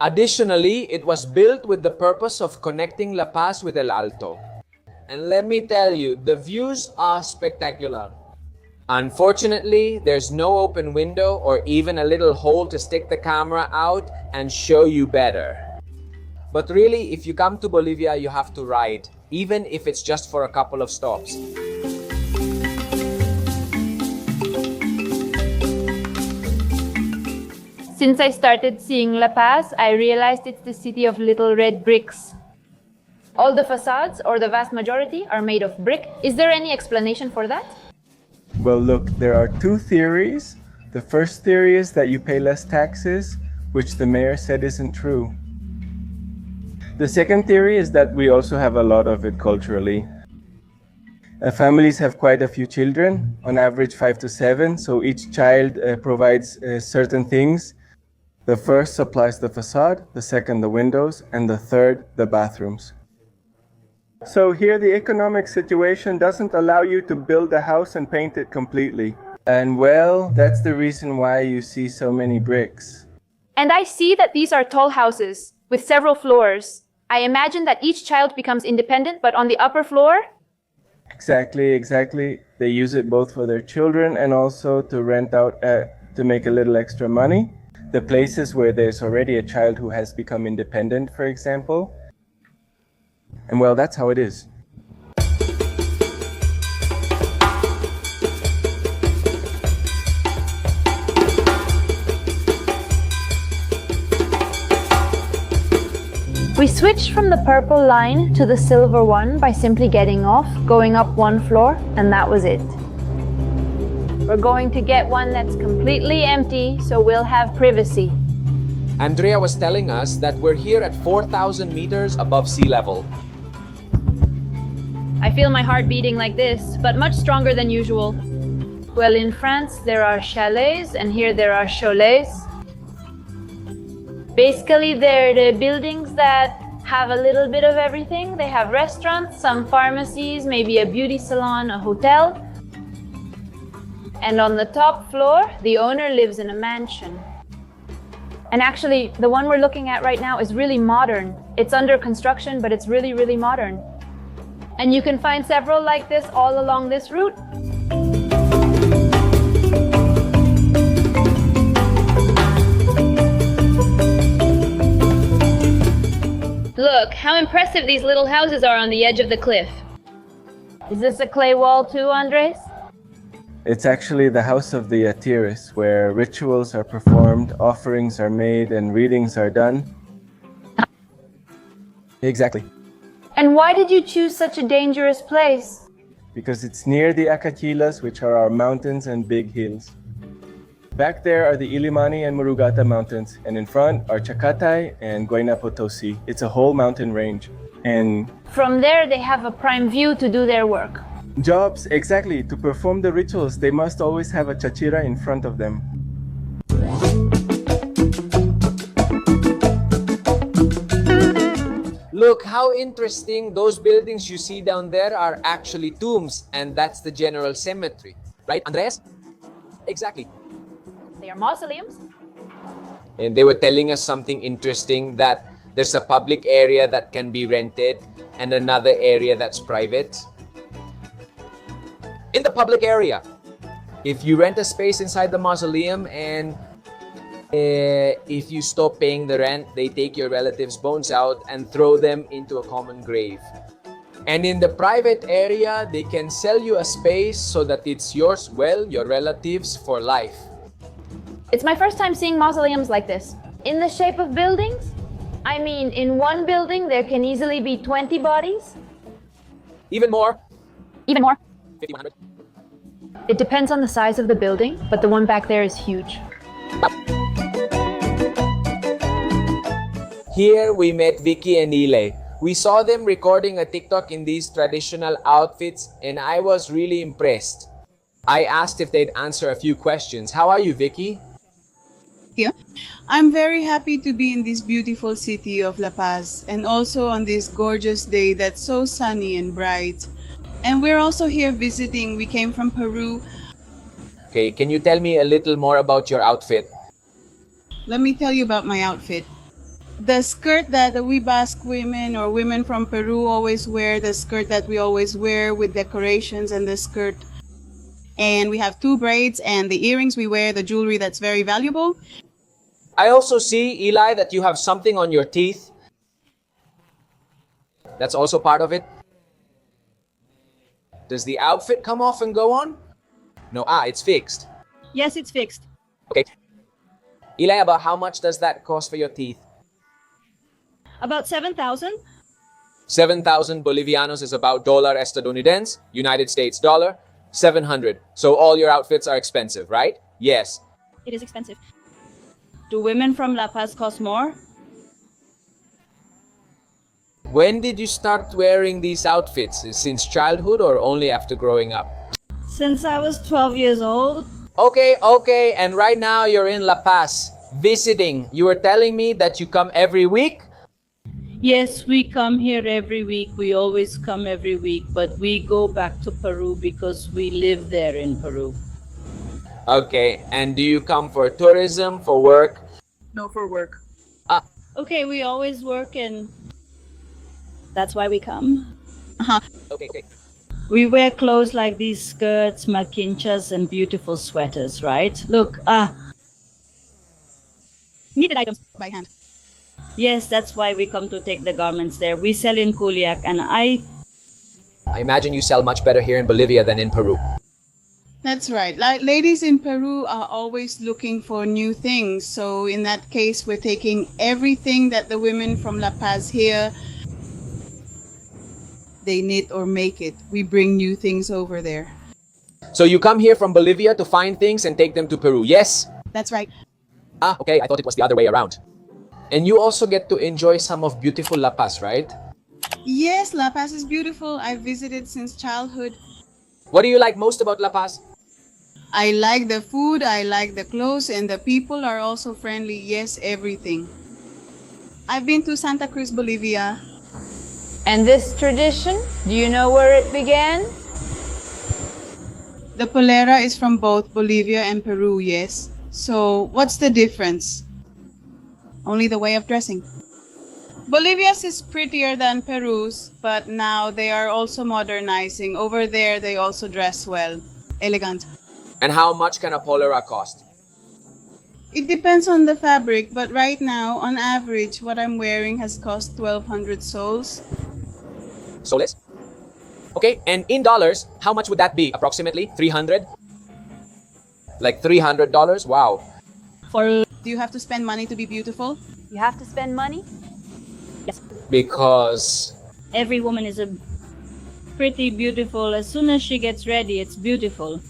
Additionally, it was built with the purpose of connecting La Paz with El Alto. And let me tell you, the views are spectacular. Unfortunately, there's no open window or even a little hole to stick the camera out and show you better. But really, if you come to Bolivia, you have to ride, even if it's just for a couple of stops. Since I started seeing La Paz, I realized it's the city of little red bricks. All the facades, or the vast majority, are made of brick. Is there any explanation for that? Well, look, there are two theories. The first theory is that you pay less taxes, which the mayor said isn't true. The second theory is that we also have a lot of it culturally. Families have quite a few children, on average 5 to 7, so each child provides certain things. The first supplies the facade, the second the windows, and the third the bathrooms. So here the economic situation doesn't allow you to build a house and paint it completely. And well, that's the reason why you see so many bricks. And I see that these are tall houses with several floors. I imagine that each child becomes independent, but on the upper floor? Exactly. They use it both for their children and also to rent out to make a little extra money. The places where there's already a child who has become independent, for example. And well, that's how it is. We switched from the purple line to the silver one by simply getting off, going up one floor, and that was it. We're going to get one that's completely empty, so we'll have privacy. Andrea was telling us that we're here at 4,000 meters above sea level. I feel my heart beating like this, but much stronger than usual. Well, in France, there are chalets, and here there are chalets. Basically, they're the buildings that have a little bit of everything. They have restaurants, some pharmacies, maybe a beauty salon, a hotel. And on the top floor, the owner lives in a mansion. And actually, the one we're looking at right now is really modern. It's under construction, but it's really, really modern. And you can find several like this all along this route. Look, how impressive these little houses are on the edge of the cliff. Is this a clay wall too, Andres? It's actually the house of the Atiris, where rituals are performed, offerings are made, and readings are done. Exactly. And why did you choose such a dangerous place? Because it's near the Acachilas, which are our mountains and big hills. Back there are the Ilimani and Murugata mountains, and in front are Chacatay and Guayna Potosi. It's a whole mountain range. And from there, they have a prime view to do their work. Jobs, exactly. To perform the rituals, they must always have a chachira in front of them. Look how interesting. Those buildings you see down there are actually tombs, and that's the general cemetery. Right, Andres? Exactly. They are mausoleums. And they were telling us something interesting, that there's a public area that can be rented and another area that's private. In the public area, if you rent a space inside the mausoleum and if you stop paying the rent, they take your relatives' bones out and throw them into a common grave. And in the private area, they can sell you a space so that it's yours, well, your relatives, for life. It's my first time seeing mausoleums like this. In the shape of buildings? I mean, in one building, there can easily be 20 bodies. Even more. Even more. 5,100. It depends on the size of the building, but the one back there is huge. Here we met Vicky and Ile. We saw them recording a TikTok in these traditional outfits, and I was really impressed. I asked if they'd answer a few questions. How are you, Vicky? I'm very happy to be in this beautiful city of La Paz, and also on this gorgeous day that's so sunny and bright. And we're also here visiting. We came from Peru. Okay, can you tell me a little more about your outfit? Let me tell you about my outfit. The skirt that we Basque women or women from Peru always wear, the skirt that we always wear with decorations and the skirt. And we have 2 braids, and the earrings we wear, the jewelry that's very valuable. I also see, Eli, that you have something on your teeth. That's also part of it. Does the outfit come off and go on? No, it's fixed. Yes, it's fixed. Okay. Eli, about how much does that cost for your teeth? About 7,000. 7,000 Bolivianos is about dollar estadounidense, United States dollar, 700. So all your outfits are expensive, right? Yes. It is expensive. Do women from La Paz cost more? When did you start wearing these outfits? Since childhood or only after growing up? Since I was 12 years old. Okay. And right now you're in La Paz, visiting. You were telling me that you come every week? Yes, we come here every week. We always come every week, but we go back to Peru because we live there in Peru. Okay, and do you come for tourism, for work? No, for work. Okay, we always work and that's why we come. Okay. We wear clothes like these skirts, maquinchas, and beautiful sweaters, right? Look, needed items. By hand. Yes, that's why we come to take the garments there. We sell in Culiac, and I imagine you sell much better here in Bolivia than in Peru. That's right. Like ladies in Peru are always looking for new things. So in that case, we're taking everything that the women from La Paz here, they knit or make it. We bring new things over there. So you come here from Bolivia to find things and take them to Peru, yes? That's right. Okay, I thought it was the other way around. And you also get to enjoy some of beautiful La Paz, right? Yes, La Paz is beautiful. I've visited since childhood. What do you like most about La Paz? I like the food, I like the clothes, and the people are also friendly. Yes, everything. I've been to Santa Cruz, Bolivia. And this tradition, do you know where it began? The polera is from both Bolivia and Peru, yes. So what's the difference? Only the way of dressing. Bolivia's is prettier than Peru's, but now they are also modernizing. Over there, they also dress well. Elegant. And how much can a polera cost? It depends on the fabric, but right now, on average, what I'm wearing has cost 1,200 soles. Soles? Okay, and in dollars, how much would that be? Approximately 300? Like $300? Wow. Do you have to spend money to be beautiful? You have to spend money? yes, Because every woman is pretty beautiful. As soon as she gets ready, it's beautiful.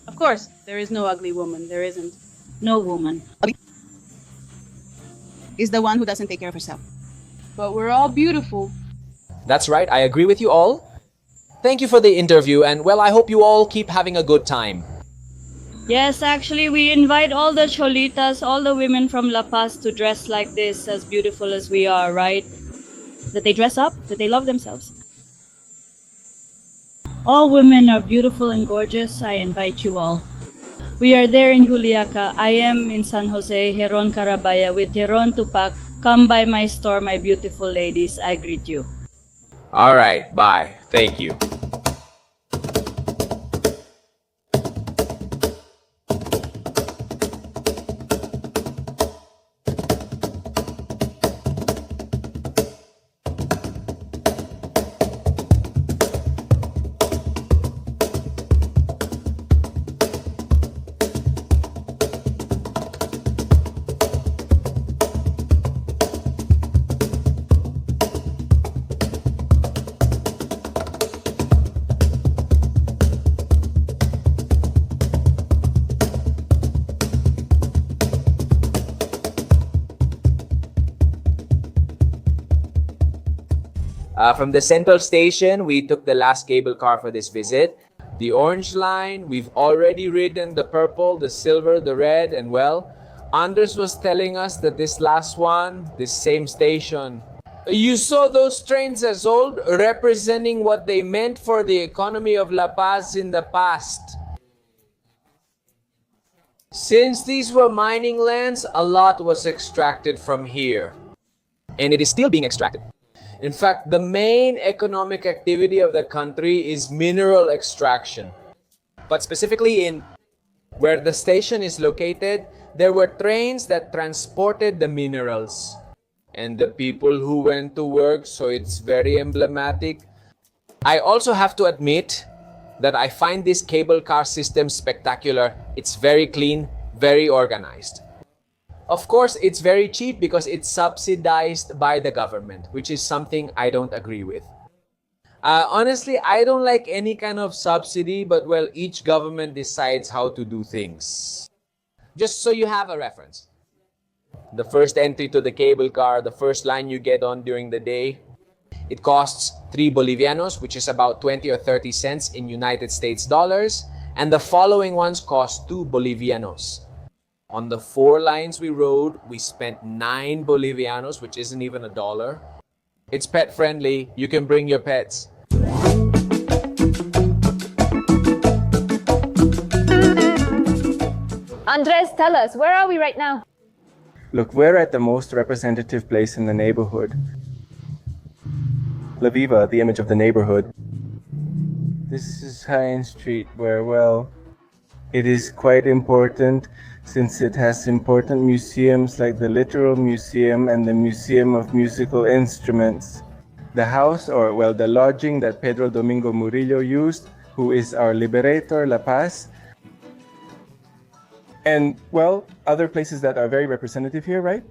Of course, there is no ugly woman. There isn't. No woman. Is the one who doesn't take care of herself. But we're all beautiful. that's right, I agree with you all. Thank you for the interview, and well, I hope you all keep having a good time. Yes, actually, we invite all the cholitas, all the women from La Paz to dress like this, as beautiful as we are, right? That they dress up, that they love themselves. All women are beautiful and gorgeous. I invite you all. We are there in Juliaca. I am in San Jose, Heron Carabaya, with Heron Tupac. Come by my store, my beautiful ladies. I greet you. All right, bye. Thank you. From the central station, we took the last cable car for this visit. The orange line, we've already ridden the purple, the silver, the red, and well, Anders was telling us that this last one, this same station, you saw those trains as old, representing what they meant for the economy of La Paz in the past. Since these were mining lands, a lot was extracted from here. And it is still being extracted. In fact, the main economic activity of the country is mineral extraction. But specifically in where the station is located, there were trains that transported the minerals. And the people who went to work, so it's very emblematic. I also have to admit that I find this cable car system spectacular. It's very clean, very organized. Of course, it's very cheap because it's subsidized by the government, which is something I don't agree with. Honestly, I don't like any kind of subsidy, but well, each government decides how to do things. Just so you have a reference. The first entry to the cable car, the first line you get on during the day, it costs 3 Bolivianos, which is about 20 or 30 cents in United States dollars. And the following ones cost 2 Bolivianos. On the 4 lines we rode, we spent 9 Bolivianos, which isn't even $1. It's pet friendly. You can bring your pets. Andres, tell us, where are we right now? Look, we're at the most representative place in the neighborhood. La Viva, the image of the neighborhood. This is High Street, where, well, it is quite important since it has important museums like the Literal Museum and the Museum of Musical Instruments. The house, or well, the lodging that Pedro Domingo Murillo used, who is our liberator, La Paz. And, well, other places that are very representative here, right?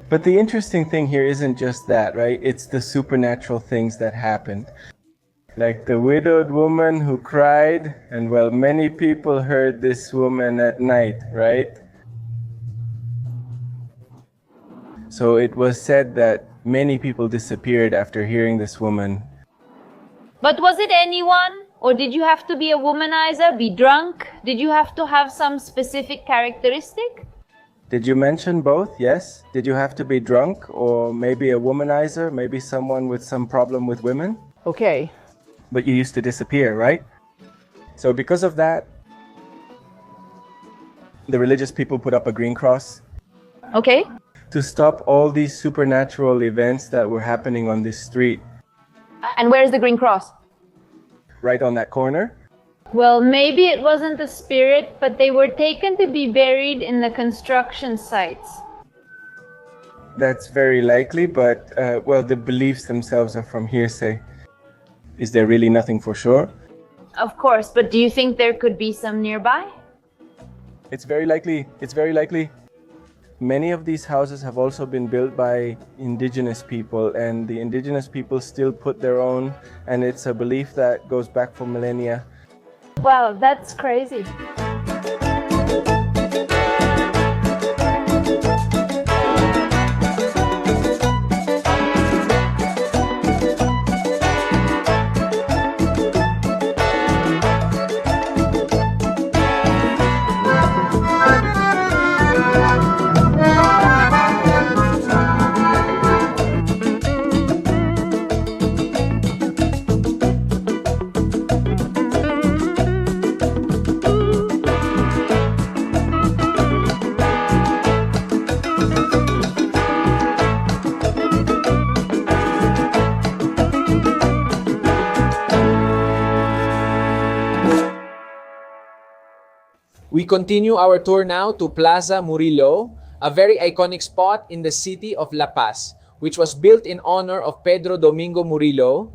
But the interesting thing here isn't just that, right? It's the supernatural things that happened. Like the widowed woman who cried, and well, many people heard this woman at night, right? So it was said that many people disappeared after hearing this woman. But was it anyone? Or did you have to be a womanizer, be drunk? Did you have to have some specific characteristic? Did you mention both? Yes. Did you have to be drunk, or maybe a womanizer, maybe someone with some problem with women? Okay. But you used to disappear, right? So because of that, the religious people put up a green cross. Okay. To stop all these supernatural events that were happening on this street. And where's the green cross? Right on that corner. Well, maybe it wasn't the spirit, but they were taken to be buried in the construction sites. That's very likely, but, well, the beliefs themselves are from hearsay. Is there really nothing for sure? Of course, but do you think there could be some nearby? It's very likely. It's very likely. Many of these houses have also been built by indigenous people, and the indigenous people still put their own, and it's a belief that goes back for millennia. Wow, that's crazy. We continue our tour now to Plaza Murillo, a very iconic spot in the city of La Paz, which was built in honor of Pedro Domingo Murillo,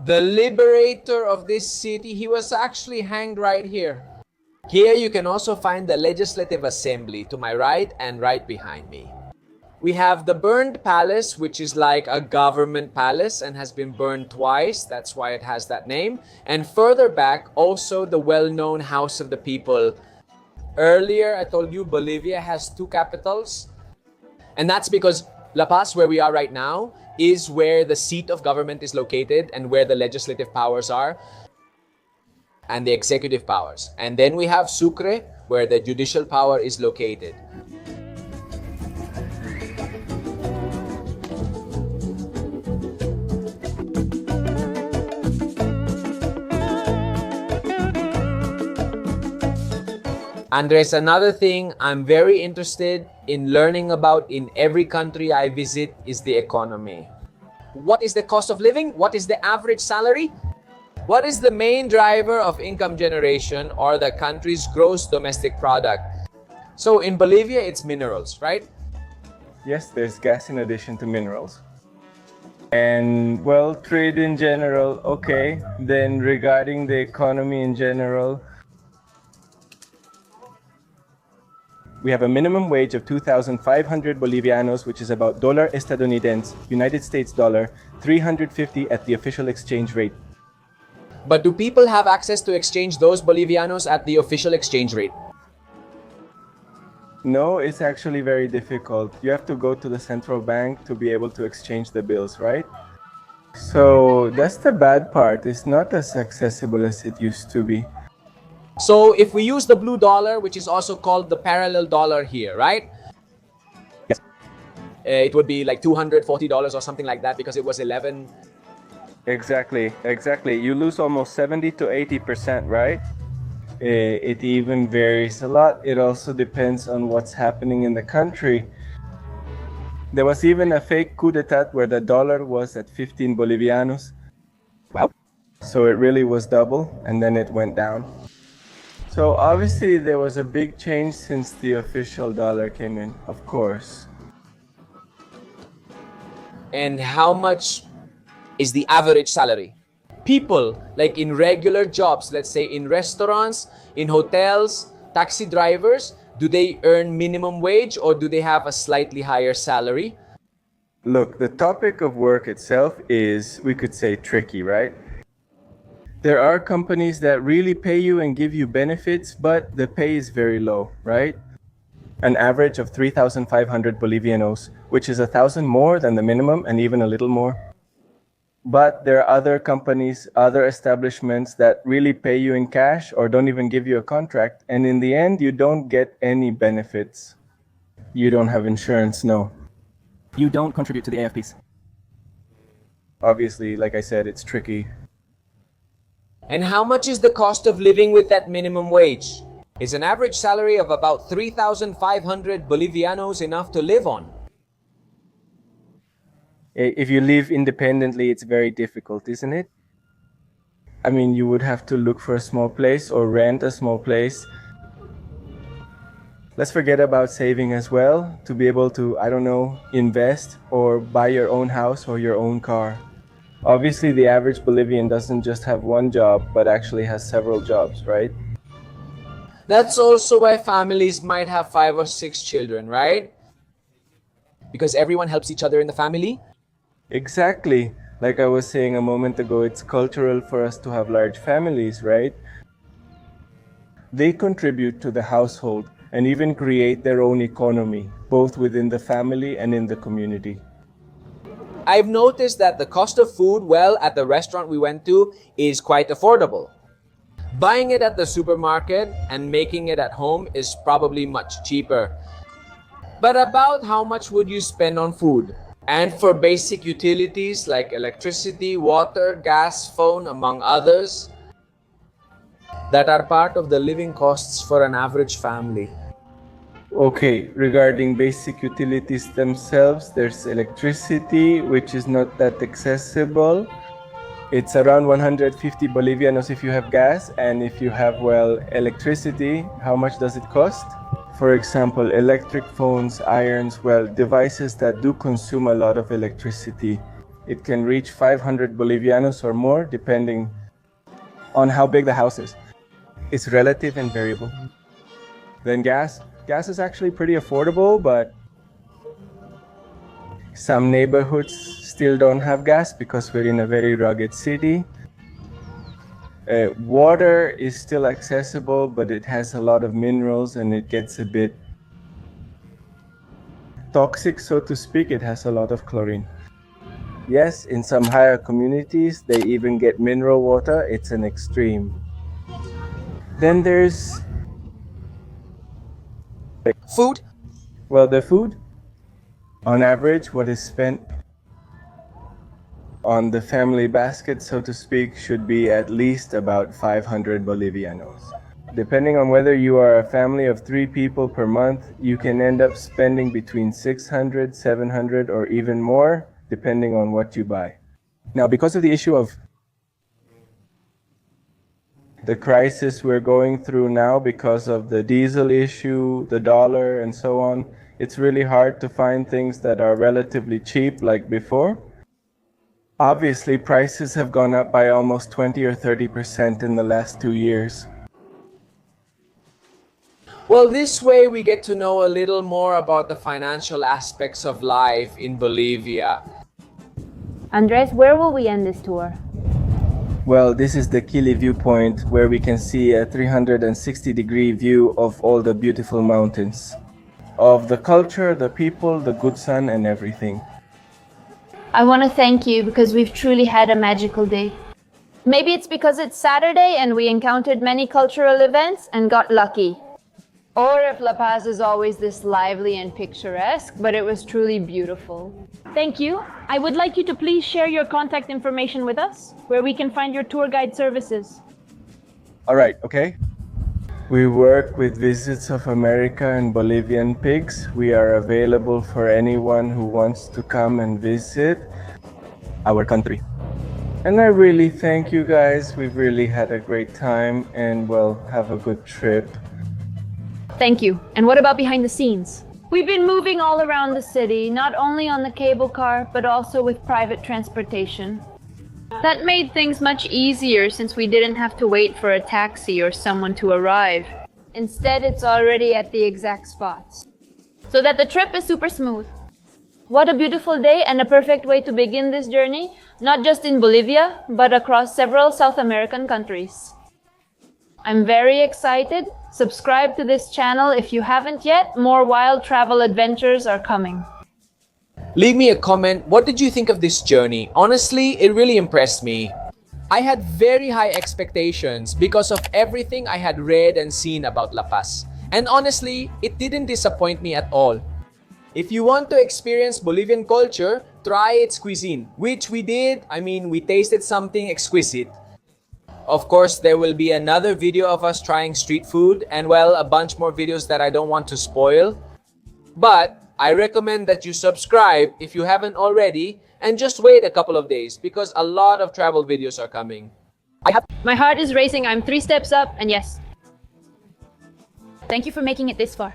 the liberator of this city. He was actually hanged right here. Here you can also find the Legislative Assembly to my right and right behind me. We have the burned palace, which is like a government palace and has been burned twice. That's why it has that name. And further back, also the well-known House of the People. Earlier, I told you Bolivia has 2 capitals. And that's because La Paz, where we are right now, is where the seat of government is located and where the legislative powers are and the executive powers. And then we have Sucre, where the judicial power is located. Andres, another thing I'm very interested in learning about in every country I visit is the economy. What is the cost of living? What is the average salary? What is the main driver of income generation or the country's gross domestic product? So in Bolivia, it's minerals, right? Yes, there's gas in addition to minerals. And, well, trade in general, okay. Then regarding the economy in general, We have a minimum wage of 2,500 Bolivianos, which is about $1 estadounidense, United States dollar, 350 at the official exchange rate. But do people have access to exchange those Bolivianos at the official exchange rate? No, it's actually very difficult. You have to go to the central bank to be able to exchange the bills, right? So that's the bad part. It's not as accessible as it used to be. So if we use the blue dollar, which is also called the parallel dollar here, right? Yes. It would be like $240 or something like that because it was 11. Exactly. You lose almost 70 to 80%, right? It even varies a lot. It also depends on what's happening in the country. There was even a fake coup d'etat where the dollar was at 15 Bolivianos. Wow. So it really was double, and then it went down. So obviously there was a big change since the official dollar came in, of course. And how much is the average salary? People, like in regular jobs, let's say in restaurants, in hotels, taxi drivers, do they earn minimum wage or do they have a slightly higher salary? Look, the topic of work itself is, we could say, tricky, right? There are companies that really pay you and give you benefits, but the pay is very low, right? An average of 3,500 Bolivianos, which is 1,000 more than the minimum and even a little more. But there are other companies, other establishments that really pay you in cash or don't even give you a contract. And in the end, you don't get any benefits. You don't have insurance, no. You don't contribute to the AFPs. Obviously, like I said, it's tricky. And how much is the cost of living with that minimum wage? Is an average salary of about 3,500 Bolivianos enough to live on? If you live independently, it's very difficult, isn't it? I mean, you would have to look for a small place or rent a small place. Let's forget about saving as well, to be able to, I don't know, invest or buy your own house or your own car. Obviously, the average Bolivian doesn't just have one job, but actually has several jobs, right? That's also why families might have 5 or 6 children, right? Because everyone helps each other in the family? Exactly. Like I was saying a moment ago, it's cultural for us to have large families, right? They contribute to the household and even create their own economy, both within the family and in the community. I've noticed that the cost of food, well, at the restaurant we went to, is quite affordable. Buying it at the supermarket and making it at home is probably much cheaper. But about how much would you spend on food? And for basic utilities like electricity, water, gas, phone, among others, that are part of the living costs for an average family. Okay, regarding basic utilities themselves, there's electricity, which is not that accessible. It's around 150 Bolivianos if you have gas, and if you have, well, electricity, how much does it cost? For example, electric phones, irons, well, devices that do consume a lot of electricity. It can reach 500 Bolivianos or more, depending on how big the house is. It's relative and variable. Then gas. Gas is actually pretty affordable, but some neighborhoods still don't have gas because we're in a very rugged city. Water is still accessible, but it has a lot of minerals and it gets a bit toxic, so to speak. It has a lot of chlorine. Yes, in some higher communities, they even get mineral water. It's an extreme. Then there's food. Well, the food, on average, what is spent on the family basket, so to speak, should be at least about 500 Bolivianos. Depending on whether you are a family of 3 people per month, you can end up spending between 600, 700, or even more, depending on what you buy. Now, because of the issue of the crisis we're going through now, because of the diesel issue, the dollar, and so on, it's really hard to find things that are relatively cheap like before. Obviously, prices have gone up by almost 20 or 30% in the last 2 years. Well, this way we get to know a little more about the financial aspects of life in Bolivia. Andres, where will we end this tour? Well, this is the Kili viewpoint where we can see a 360-degree view of all the beautiful mountains, of the culture, the people, the good sun, and everything. I want to thank you because we've truly had a magical day. Maybe it's because it's Saturday and we encountered many cultural events and got lucky. Or if La Paz is always this lively and picturesque, but it was truly beautiful. Thank you. I would like you to please share your contact information with us, where we can find your tour guide services. All right, okay. We work with Visits of America and Bolivian pigs. We are available for anyone who wants to come and visit our country. And I really thank you guys. We've really had a great time and well, have a good trip. Thank you. And what about behind the scenes? We've been moving all around the city, not only on the cable car, but also with private transportation. That made things much easier since we didn't have to wait for a taxi or someone to arrive. Instead, it's already at the exact spots, so that the trip is super smooth. What a beautiful day and a perfect way to begin this journey, not just in Bolivia, but across several South American countries. I'm very excited. Subscribe to this channel if you haven't yet. More wild travel adventures are coming. Leave me a comment. What did you think of this journey? Honestly, it really impressed me. I had very high expectations because of everything I had read and seen about La Paz. And honestly, it didn't disappoint me at all. If you want to experience Bolivian culture, try its cuisine, which we did. We tasted something exquisite. Of course, there will be another video of us trying street food and well, a bunch more videos that I don't want to spoil. But I recommend that you subscribe if you haven't already and just wait a couple of days because a lot of travel videos are coming. My heart is racing. I'm 3 steps up and yes. Thank you for making it this far.